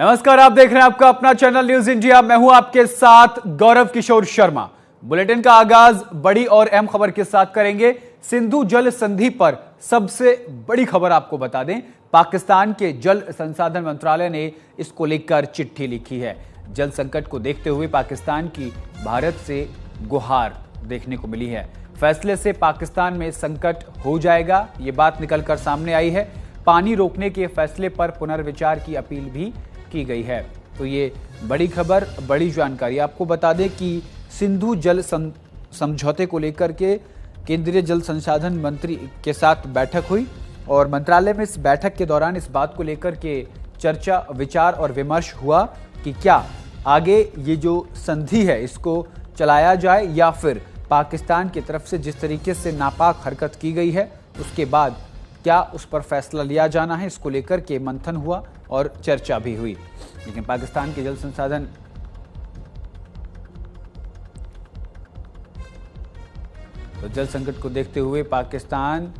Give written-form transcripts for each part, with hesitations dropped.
नमस्कार, आप देख रहे हैं आपका अपना चैनल न्यूज इंडिया। मैं हूं आपके साथ गौरव किशोर शर्मा। बुलेटिन का आगाज बड़ी और अहम खबर के साथ करेंगे। सिंधु जल संधि पर सबसे बड़ी खबर आपको बता दें, पाकिस्तान के जल संसाधन मंत्रालय ने इसको लेकर चिट्ठी लिखी है। जल संकट को देखते हुए पाकिस्तान की भारत से गुहार देखने को मिली है। फैसले से पाकिस्तान में संकट हो जाएगा, ये बात निकलकर सामने आई है। पानी रोकने के फैसले पर पुनर्विचार की अपील भी की गई है। तो ये बड़ी खबर, बड़ी जानकारी। आपको बता दें कि सिंधु जल समझौते को लेकर के केंद्रीय जल संसाधन मंत्री के साथ बैठक हुई और मंत्रालय में इस बैठक के दौरान इस बात को लेकर के चर्चा, विचार और विमर्श हुआ कि क्या आगे ये जो संधि है इसको चलाया जाए या फिर पाकिस्तान की तरफ से जिस तरीके से नापाक हरकत की गई है उसके बाद क्या उस पर फैसला लिया जाना है। इसको लेकर के मंथन हुआ और चर्चा भी हुई। लेकिन पाकिस्तान के जल संसाधन तो जल संकट को देखते हुए पाकिस्तान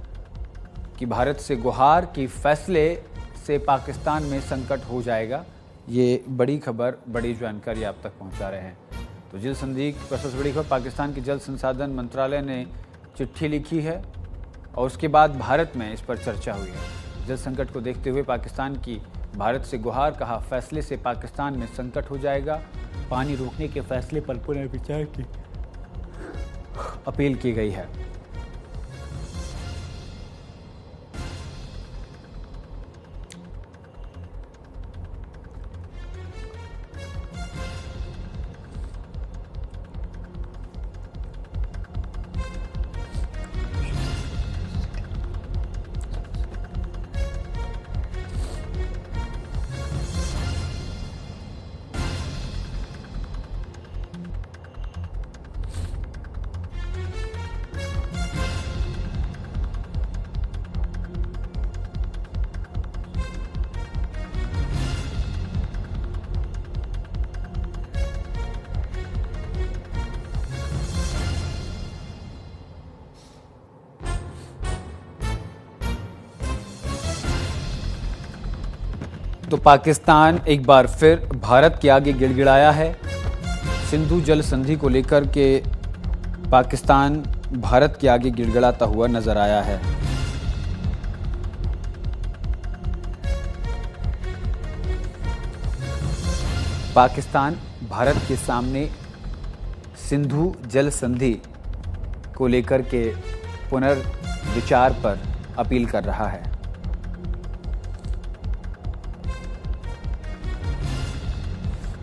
की भारत से गुहार की फैसले से पाकिस्तान में संकट हो जाएगा। ये बड़ी खबर, बड़ी जानकारी आप तक पहुंचा रहे हैं। तो जल संधि पर सबसे बड़ी खबर, पाकिस्तान के जल संसाधन मंत्रालय ने चिट्ठी लिखी है और उसके बाद भारत में इस पर चर्चा हुई है। जल संकट को देखते हुए पाकिस्तान की भारत से गुहार, कहा फैसले से पाकिस्तान में संकट हो जाएगा। पानी रोकने के फैसले पर पुनर्विचार की अपील की गई है। तो पाकिस्तान एक बार फिर भारत के आगे गिड़गिड़ाया है। सिंधु जल संधि को लेकर के पाकिस्तान भारत के आगे गिड़गिड़ाता हुआ नजर आया है। पाकिस्तान भारत के सामने सिंधु जल संधि को लेकर के पुनर्विचार पर अपील कर रहा है।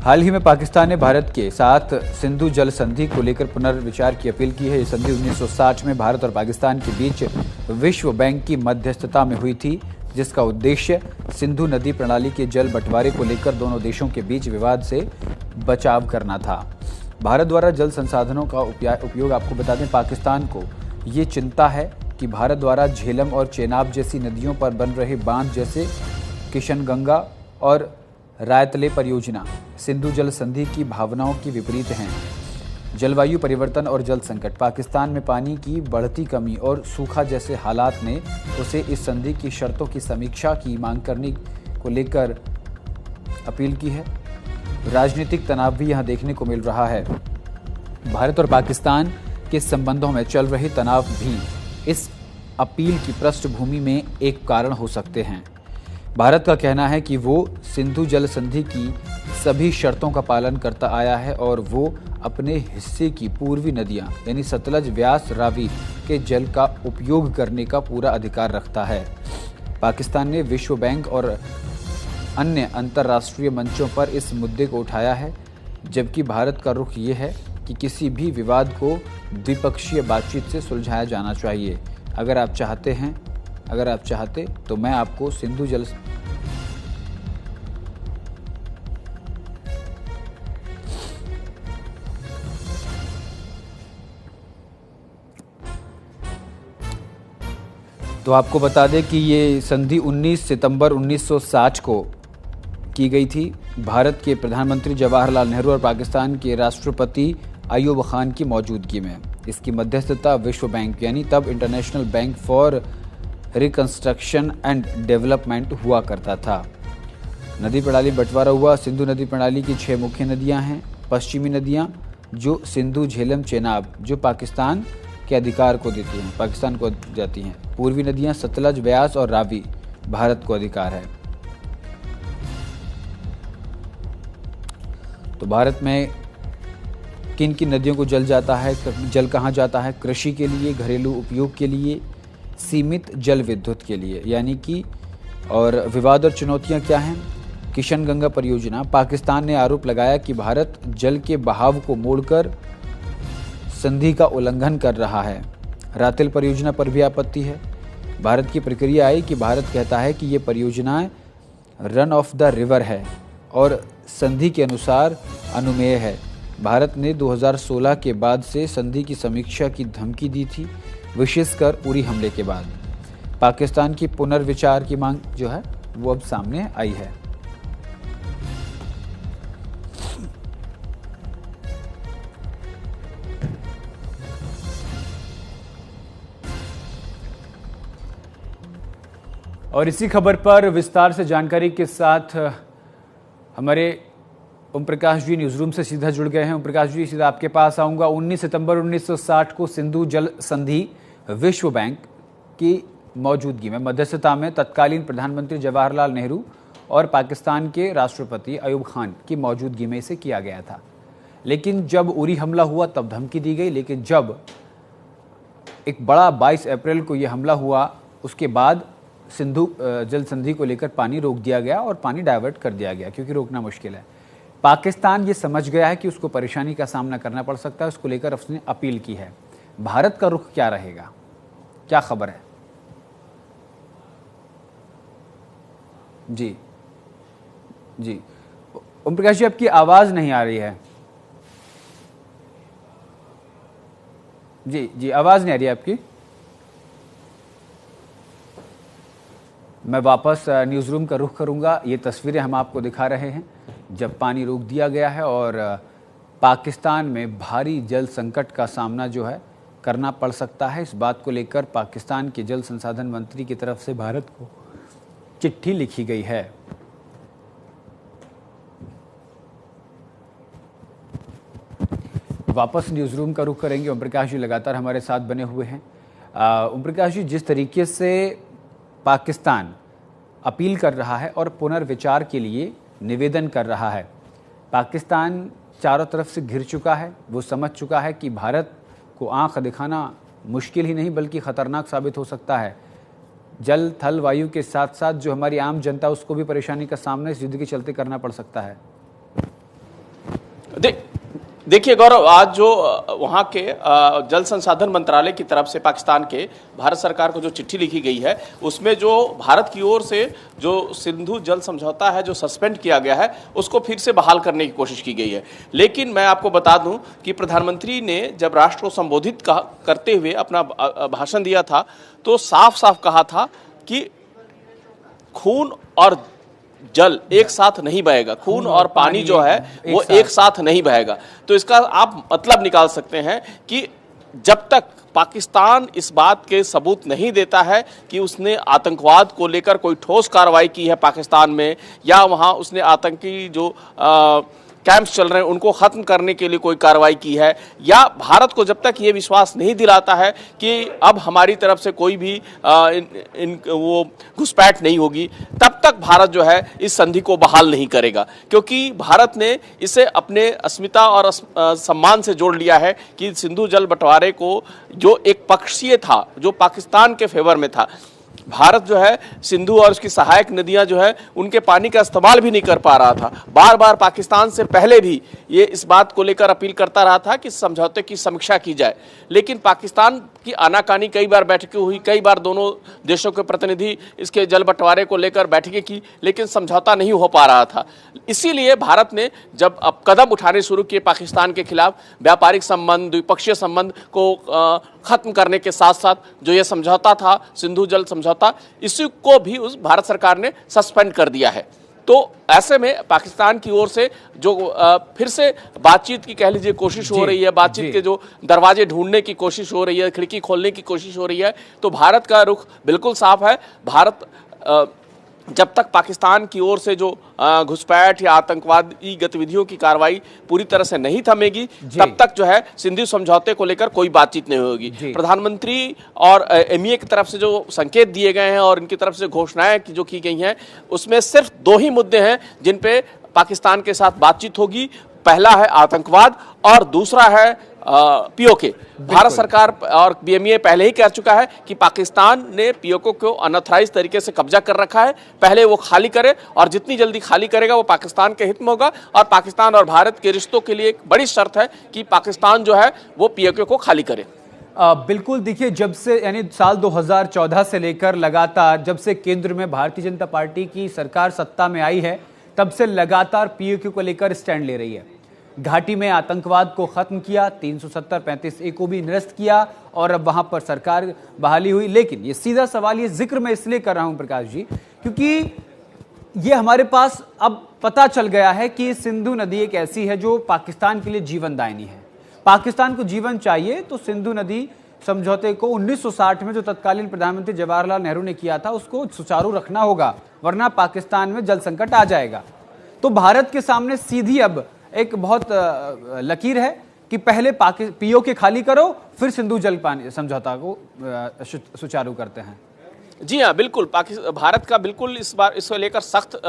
हाल ही में पाकिस्तान ने भारत के साथ सिंधु जल संधि को लेकर पुनर्विचार की अपील की है। ये संधि 1960 में भारत और पाकिस्तान के बीच विश्व बैंक की मध्यस्थता में हुई थी, जिसका उद्देश्य सिंधु नदी प्रणाली के जल बंटवारे को लेकर दोनों देशों के बीच विवाद से बचाव करना था। भारत द्वारा जल संसाधनों का उपयोग, आपको बता दें, पाकिस्तान को ये चिंता है कि भारत द्वारा झेलम और चेनाब जैसी नदियों पर बन रहे बांध जैसे किशनगंगा और रायतले परियोजना सिंधु जल संधि की भावनाओं की विपरीत हैं। जलवायु परिवर्तन और जल संकट, पाकिस्तान में पानी की बढ़ती कमी और सूखा जैसे हालात ने उसे इस संधि की शर्तों की समीक्षा की मांग करने को लेकर अपील की है। राजनीतिक तनाव भी यहां देखने को मिल रहा है। भारत और पाकिस्तान के संबंधों में चल रहे तनाव भी इस अपील की पृष्ठभूमि में एक कारण हो सकते हैं। भारत का कहना है कि वो सिंधु जल संधि की सभी शर्तों का पालन करता आया है और वो अपने हिस्से की पूर्वी नदियां यानी सतलज, व्यास, रावी के जल का उपयोग करने का पूरा अधिकार रखता है। पाकिस्तान ने विश्व बैंक और अन्य अंतर्राष्ट्रीय मंचों पर इस मुद्दे को उठाया है, जबकि भारत का रुख ये है कि किसी भी विवाद को द्विपक्षीय बातचीत से सुलझाया जाना चाहिए। अगर आप चाहते तो मैं आपको सिंधु जल तो आपको बता दें कि ये संधि 19 सितंबर 1960 को की गई थी। भारत के प्रधानमंत्री जवाहरलाल नेहरू और पाकिस्तान के राष्ट्रपति अयूब खान की मौजूदगी में इसकी मध्यस्थता विश्व बैंक यानी तब international bank for reconstruction and development हुआ करता था। नदी प्रणाली बंटवारा हुआ। सिंधु नदी प्रणाली की 6 मुख्य नदियां हैं। पश्चिमी नदियां जो सिंधु, झेलम, चेनाब जो पाकिस्तान के अधिकार को देती हैं, पाकिस्तान को जाती हैं। पूर्वी नदियां सतलज, ब्यास और रावी भारत को अधिकार है। तो भारत में किन किन नदियों को जल जाता है, जल कहाँ जाता है? कृषि के लिए, घरेलू उपयोग के लिए, सीमित जल विद्युत के लिए, यानी कि और विवाद और चुनौतियां क्या हैं? किशन गंगा परियोजना, पाकिस्तान ने आरोप लगाया कि भारत जल के बहाव को मोड़कर संधि का उल्लंघन कर रहा है। रातेल परियोजना पर भी आपत्ति है। भारत की प्रक्रिया आई कि भारत कहता है कि ये परियोजनाएं रन ऑफ द रिवर है और संधि के अनुसार अनुमेय है। भारत ने 2016 के बाद से संधि की समीक्षा की धमकी दी थी, विशेषकर उरी हमले के बाद। पाकिस्तान की पुनर्विचार की मांग जो है वो अब सामने आई है। और इसी खबर पर विस्तार से जानकारी के साथ हमारे ओम प्रकाश जी न्यूज़ रूम से सीधा जुड़ गए हैं। ओम प्रकाश जी, सीधा आपके पास आऊँगा। 19 सितंबर 1960 को सिंधु जल संधि विश्व बैंक की मौजूदगी में, मध्यस्थता में तत्कालीन प्रधानमंत्री जवाहरलाल नेहरू और पाकिस्तान के राष्ट्रपति अयूब खान की मौजूदगी में इसे किया गया था। लेकिन जब उरी हमला हुआ तब धमकी दी गई। लेकिन जब एक बड़ा 22 अप्रैल को यह हमला हुआ, उसके बाद सिंधु जल संधि को लेकर पानी रोक दिया गया और पानी डाइवर्ट कर दिया गया, क्योंकि रोकना मुश्किल है। पाकिस्तान ये समझ गया है कि उसको परेशानी का सामना करना पड़ सकता है, उसको लेकर उसने अपील की है। भारत का रुख क्या रहेगा, क्या खबर है? जी जी, ओम प्रकाश जी, आपकी आवाज़ नहीं आ रही है। जी जी, आवाज़ नहीं आ रही है आपकी। मैं वापस न्यूज़ रूम का रुख करूंगा। ये तस्वीरें हम आपको दिखा रहे हैं जब पानी रोक दिया गया है और पाकिस्तान में भारी जल संकट का सामना जो है करना पड़ सकता है। इस बात को लेकर पाकिस्तान के जल संसाधन मंत्री की तरफ से भारत को चिट्ठी लिखी गई है। वापस न्यूज़ रूम का रुख करेंगे। ओम प्रकाश जी लगातार हमारे साथ बने हुए हैं। ओम प्रकाश जी, जिस तरीके से पाकिस्तान अपील कर रहा है और पुनर्विचार के लिए निवेदन कर रहा है, पाकिस्तान चारों तरफ से घिर चुका है। वो समझ चुका है कि भारत को आंख दिखाना मुश्किल ही नहीं बल्कि ख़तरनाक साबित हो सकता है। जल, थल, वायु के साथ साथ जो हमारी आम जनता, उसको भी परेशानी का सामना इस युद्ध के चलते करना पड़ सकता है। देखिए गौरव, आज जो वहाँ के जल संसाधन मंत्रालय की तरफ से पाकिस्तान के भारत सरकार को जो चिट्ठी लिखी गई है, उसमें जो भारत की ओर से जो सिंधु जल समझौता है जो सस्पेंड किया गया है, उसको फिर से बहाल करने की कोशिश की गई है। लेकिन मैं आपको बता दूं कि प्रधानमंत्री ने जब राष्ट्र को संबोधित करते हुए अपना भाषण दिया था तो साफ साफ कहा था कि खून और जल एक साथ नहीं बहेगा, खून और पानी जो है वो एक साथ नहीं बहेगा। तो इसका आप मतलब निकाल सकते हैं कि जब तक पाकिस्तान इस बात के सबूत नहीं देता है कि उसने आतंकवाद को लेकर कोई ठोस कार्रवाई की है पाकिस्तान में, या वहां उसने आतंकी जो कैंप्स चल रहे हैं उनको खत्म करने के लिए कोई कार्रवाई की है, या भारत को जब तक ये विश्वास नहीं दिलाता है कि अब हमारी तरफ से कोई भी वो घुसपैठ नहीं होगी, तब तक भारत जो है इस संधि को बहाल नहीं करेगा। क्योंकि भारत ने इसे अपने अस्मिता और सम्मान से जोड़ लिया है कि सिंधु जल बंटवारे को जो एक पक्षीय था, जो पाकिस्तान के फेवर में था, भारत जो है सिंधु और उसकी सहायक नदियां जो है उनके पानी का इस्तेमाल भी नहीं कर पा रहा था। बार बार पाकिस्तान से पहले भी ये इस बात को लेकर अपील करता रहा था कि समझौते की समीक्षा की जाए, लेकिन पाकिस्तान की आनाकानी कई बार बैठकें हुई, कई बार दोनों देशों के प्रतिनिधि इसके जल बंटवारे को लेकर बैठकें की, लेकिन समझौता नहीं हो पा रहा था। इसीलिए भारत ने जब अब कदम उठाने शुरू किए पाकिस्तान के खिलाफ, व्यापारिक संबंध, द्विपक्षीय संबंध को खत्म करने के साथ साथ जो ये समझौता था, सिंधु जल समझौता, इसी को भी उस भारत सरकार ने सस्पेंड कर दिया है। तो ऐसे में पाकिस्तान की ओर से जो फिर से बातचीत की कह लीजिए कोशिश हो रही है, बातचीत के जो दरवाजे ढूंढने की कोशिश हो रही है, खिड़की खोलने की कोशिश हो रही है, तो भारत का रुख बिल्कुल साफ है। भारत जब तक पाकिस्तान की ओर से जो घुसपैठ या आतंकवादी गतिविधियों की कार्रवाई पूरी तरह से नहीं थमेगी, तब तक जो है सिंधु समझौते को लेकर कोई बातचीत नहीं होगी। प्रधानमंत्री और एमईए की तरफ से जो संकेत दिए गए हैं और इनकी तरफ से घोषणाएं जो की गई हैं, उसमें सिर्फ दो ही मुद्दे हैं जिन पे पाकिस्तान के साथ बातचीत होगी। पहला है आतंकवाद और दूसरा है पीओके। भारत सरकार और बीएमईए पहले ही कह चुका है कि पाकिस्तान ने पीओके को अनऑथराइज तरीके से कब्जा कर रखा है, पहले वो खाली करे और जितनी जल्दी खाली करेगा वो पाकिस्तान के हित में होगा। और पाकिस्तान और भारत के रिश्तों के लिए एक बड़ी शर्त है कि पाकिस्तान जो है वो पीओके को खाली करे। बिल्कुल, देखिए, जब से यानी साल 2014 से लेकर लगातार जब से केंद्र में भारतीय जनता पार्टी की सरकार सत्ता में आई है, तब से लगातार पीओके को लेकर स्टैंड ले रही है। घाटी में आतंकवाद को खत्म किया, 370-35A को भी निरस्त किया और अब वहां पर सरकार बहाली हुई। लेकिन ये सीधा सवाल, ये जिक्र मैं इसलिए कर रहा हूं प्रकाश जी, क्योंकि ये हमारे पास अब पता चल गया है कि सिंधु नदी एक ऐसी है जो पाकिस्तान के लिए जीवनदायिनी है। पाकिस्तान को जीवन चाहिए तो सिंधु नदी समझौते को 1960 में जो तत्कालीन प्रधानमंत्री जवाहरलाल नेहरू ने किया था उसको सुचारू रखना होगा, वरना पाकिस्तान में जल संकट आ जाएगा। तो भारत के सामने सीधी अब एक बहुत लकीर है कि पहले पीओके खाली करो, फिर सिंधु जल पानी समझौता को सुचारू करते हैं। जी हाँ, बिल्कुल। भारत का बिल्कुल इस बार इसको लेकर सख्त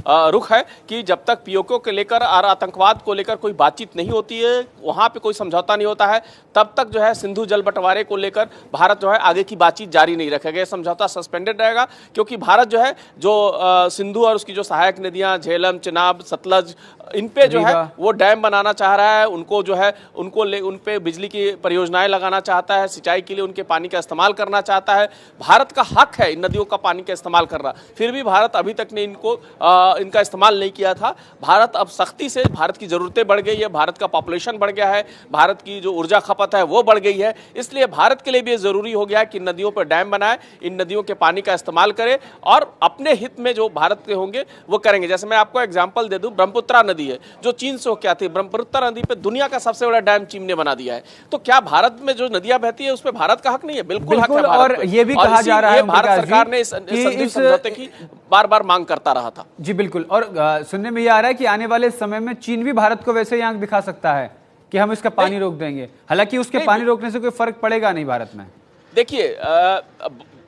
रुख है कि जब तक पीओके को लेकर और आतंकवाद को लेकर कोई बातचीत नहीं होती है, वहाँ पे कोई समझौता नहीं होता है, तब तक जो है सिंधु जल बंटवारे को लेकर भारत जो है आगे की बातचीत जारी नहीं रखेगा। समझौता सस्पेंडेड रहेगा, क्योंकि भारत जो है जो सिंधु और उसकी जो सहायक नदियाँ झेलम, चिनाब, सतलज, इन पे जो है वो डैम बनाना चाह रहा है। उनको जो है उन पे बिजली की परियोजनाएं लगाना चाहता है, सिंचाई के लिए उनके पानी का इस्तेमाल करना चाहता है। भारत का हक है इन नदियों का पानी का इस्तेमाल करना, फिर भी भारत अभी तक ने इनका इस्तेमाल नहीं किया था। भारत अब सख्ती से, भारत की जरूरतें बढ़ गई है, भारत का पॉपुलेशन बढ़ गया है, भारत की जो ऊर्जा खपत है वो बढ़ गई है, इसलिए भारत के लिए भी जरूरी हो गया है कि नदियों पर डैम बनाए, इन नदियों के पानी का इस्तेमाल करे और अपने हित में जो भारत के होंगे वो करेंगे। जैसे मैं आपको एग्जाम्पल दे दूं, ब्रह्मपुत्रा नदी है जो चीन से होकर आती है, ब्रह्मपुत्रा नदी पे दुनिया का सबसे बड़ा डैम चीन ने बना दिया है। तो क्या भारत में जो नदियां बहती है उस पर भारत का हक नहीं है? बिल्कुल हक है भारत और ये भी कहा जा रहा है भारत सरकार ने इस समझौते की बार बार मांग करता रहा था। जी बिल्कुल, और सुनने में ये आ रहा है कि आने वाले समय में चीन भी भारत को वैसे ही आंख दिखा सकता है कि हम इसका पानी रोक देंगे, हालांकि उसके पानी रोकने से कोई फर्क पड़ेगा नहीं भारत में। देखिए,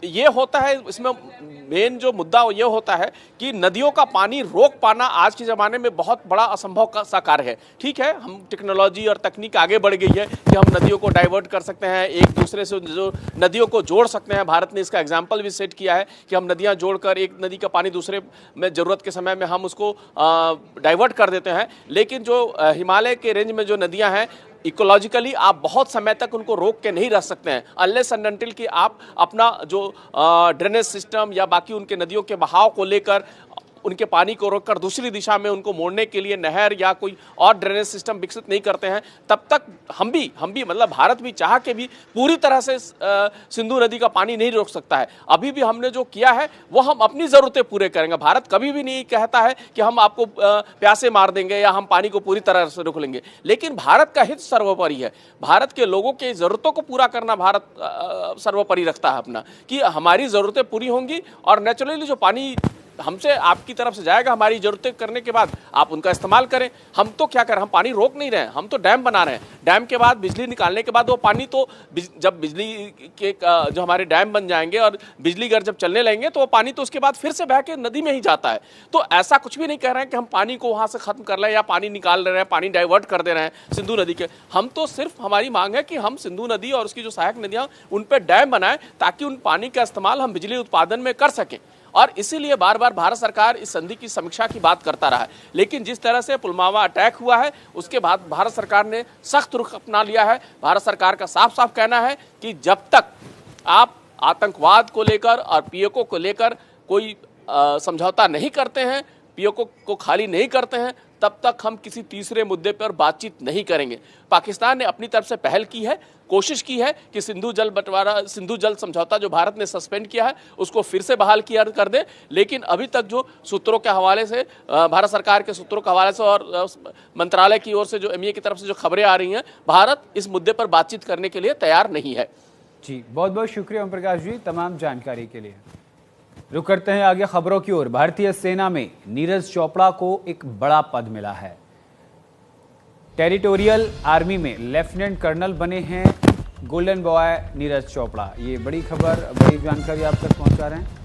ये होता है, इसमें मेन जो मुद्दा ये होता है कि नदियों का पानी रोक पाना आज के ज़माने में बहुत बड़ा असंभव सा कार्य है। ठीक है, हम टेक्नोलॉजी और तकनीक आगे बढ़ गई है कि हम नदियों को डाइवर्ट कर सकते हैं, एक दूसरे से जो नदियों को जोड़ सकते हैं। भारत ने इसका एग्जाम्पल भी सेट किया है कि हम नदियाँ जोड़कर एक नदी का पानी दूसरे में ज़रूरत के समय में हम उसको डाइवर्ट कर देते हैं। लेकिन जो हिमालय के रेंज में जो नदियाँ हैं, इकोलॉजिकली आप बहुत समय तक उनको रोक के नहीं रख सकते हैं, अनलेस एंड अनटिल कि आप अपना जो ड्रेनेज सिस्टम या बाकी उनके नदियों के बहाव को लेकर उनके पानी को रोककर दूसरी दिशा में उनको मोड़ने के लिए नहर या कोई और ड्रेनेज सिस्टम विकसित नहीं करते हैं, तब तक हम भी मतलब भारत भी चाह के भी पूरी तरह से सिंधु नदी का पानी नहीं रोक सकता है। अभी भी हमने जो किया है वो हम अपनी ज़रूरतें पूरे करेंगे। भारत कभी भी नहीं कहता है कि हम आपको प्यासे मार देंगे या हम पानी को पूरी तरह से रोक लेंगे, लेकिन भारत का हित सर्वोपरि है। भारत के लोगों के ज़रूरतों को पूरा करना भारत सर्वोपरि रखता है अपना, कि हमारी ज़रूरतें पूरी होंगी और नेचुरली जो पानी हमसे आपकी तरफ से जाएगा, हमारी जरूरतें करने के बाद आप उनका इस्तेमाल करें। हम तो क्या करें, हम पानी रोक नहीं रहे हैं, हम तो डैम बना रहे हैं। डैम के बाद बिजली निकालने के बाद वो पानी तो जब बिजली के जो हमारे डैम बन जाएंगे और बिजली घर जब चलने लगेंगे तो वो पानी तो उसके बाद फिर से बह के नदी में ही जाता है। तो ऐसा कुछ भी नहीं कह रहे हैं कि हम पानी को वहाँ से खत्म कर लें या पानी निकाल रहे हैं, पानी डाइवर्ट कर दे रहे हैं सिंधु नदी के। हम तो सिर्फ हमारी मांग है कि हम सिंधु नदी और उसकी जो सहायक नदियाँ उन पर डैम बनाएं ताकि उन पानी का इस्तेमाल हम बिजली उत्पादन में कर सकें। और इसीलिए बार बार भारत सरकार इस संधि की समीक्षा की बात करता रहा है। लेकिन जिस तरह से पुलवामा अटैक हुआ है उसके बाद भारत सरकार ने सख्त रुख अपना लिया है। भारत सरकार का साफ साफ कहना है कि जब तक आप आतंकवाद को लेकर और पीओके को लेकर कोई समझौता नहीं करते हैं, पीओके को खाली नहीं करते हैं, तब तक हम किसी तीसरे मुद्दे पर बातचीत नहीं करेंगे। पाकिस्तान ने अपनी तरफ से पहल की है, कोशिश की है कि सिंधु जल समझौता जो भारत ने सस्पेंड किया है उसको फिर से बहाल किया कर दे। लेकिन अभी तक जो सूत्रों के हवाले से, भारत सरकार के सूत्रों के हवाले से और मंत्रालय की ओर से जो एमईए की तरफ से जो खबरें आ रही हैं, भारत इस मुद्दे पर बातचीत करने के लिए तैयार नहीं है। जी, बहुत बहुत शुक्रिया ओम प्रकाश जी तमाम जानकारी के लिए। रुक करते हैं आगे खबरों की ओर। भारतीय सेना में नीरज चोपड़ा को एक बड़ा पद मिला है। टेरिटोरियल आर्मी में लेफ्टिनेंट कर्नल बने हैं गोल्डन बॉय नीरज चोपड़ा। ये बड़ी खबर, बड़ी जानकारी आप तक पहुंचा रहे हैं।